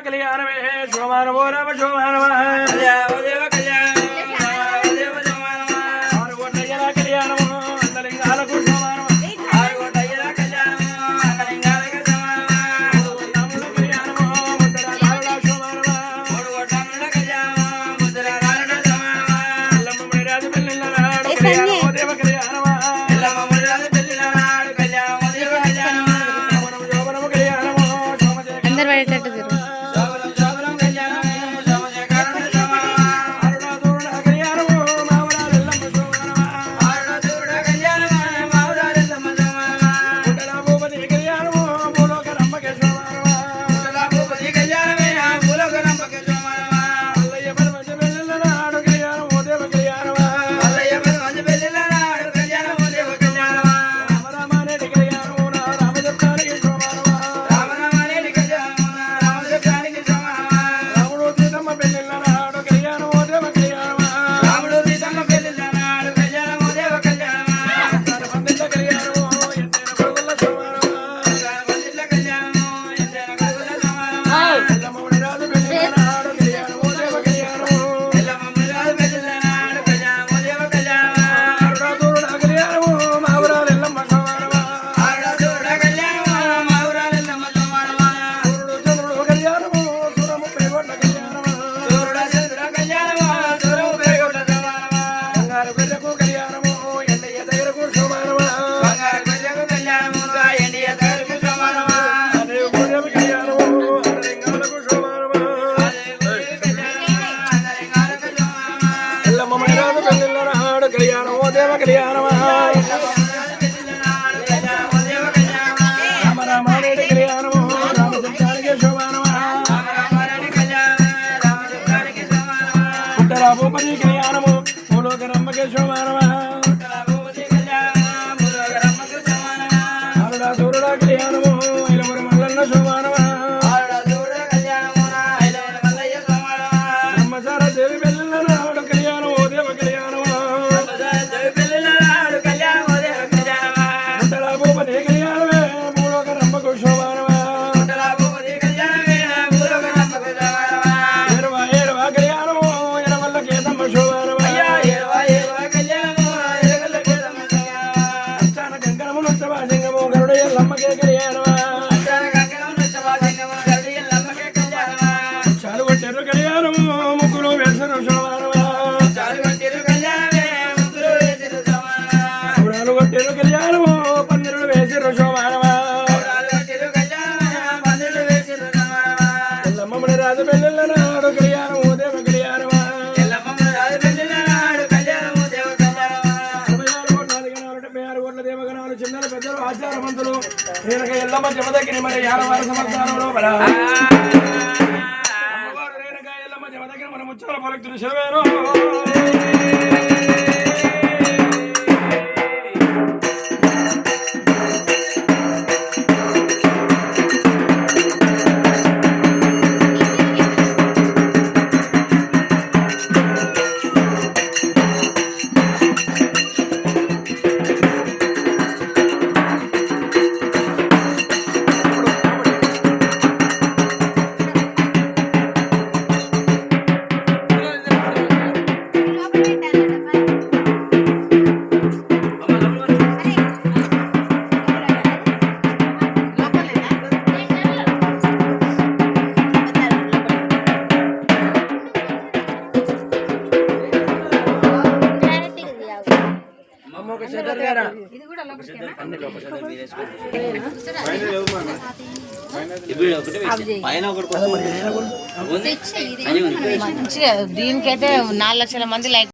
కళ్యాణమే శోభానమో రామ శోభానమా దేవ కళ్యాణమో ఆరు కోట్ల కళ్యాణమో అందలింగాలకు శోభానమా ఆరు కోట్ల కళ్యాణమో అందలింగాలకు శోభానమా తమ్ముడు కళ్యాణమో ముద్దల రాళ్ళ శోభానమా మూడు కోట్ల కళ్యాణమో ముద్దల రాళ్ళ శోభానమా ఎల్లమ్మ రాజు పెళ్ళిళ్ళ నాడు కళ్యాణమో దేవ కళ్యాణమా ఎల్లమ్మ రాజు పెళ్ళిళ్ళ నాడు కళ్యాణమో దేవ కళ్యాణమా శోభనము కళ్యాణమో అందరు పడేటట్టు భూపతి కళ్యాణము మూలోకరమ్మకే శోభానమా ఆరుడా సూరుడా కళ్యాణము ఐలవరి మల్లన్న శోభానమా బ్రహ్మచార దేవి పెళ్ళిళ్ళ నాడు కళ్యాణం ఓ దేవ కళ్యాణమా ముట్టల భూపతి కళ్యాణమే మూలోకరమ్మకు శోభానమా ఏడవ కళ్యాణము ఎడవల్ల కేతమ్మ శోభానమా అష్టాన కంకణము నృత్యభాషంగము గరుడయ్య లమ్మకే కళ్యాణమా చాలు కొట్టెరు కళ్యాణము ముగ్గురు వేసరు శోభానమా గుడాలు కొట్టెరు కళ్యాణము పందిరులు వేసిరు శోభానమా ఎల్లమ్మడి రాజు పెళ్ళిళ్ళ నాడు కళ్యాణము దేవ కళ్యాణమా 76 కోట్ల దేవగణాలు చిన్నల పెద్దలు ఆచారవంతులు రేణుక ఎల్లమ్మ జమదగిరి మరి 60 సంవత్సరంలో అమ్మవారు రేణుక ఎల్లమ్మ జమదగిరి మన ముచ్చాల పలుకుతున్న శిరవేరు దీనికైతే 4 లక్షల మంది లైక్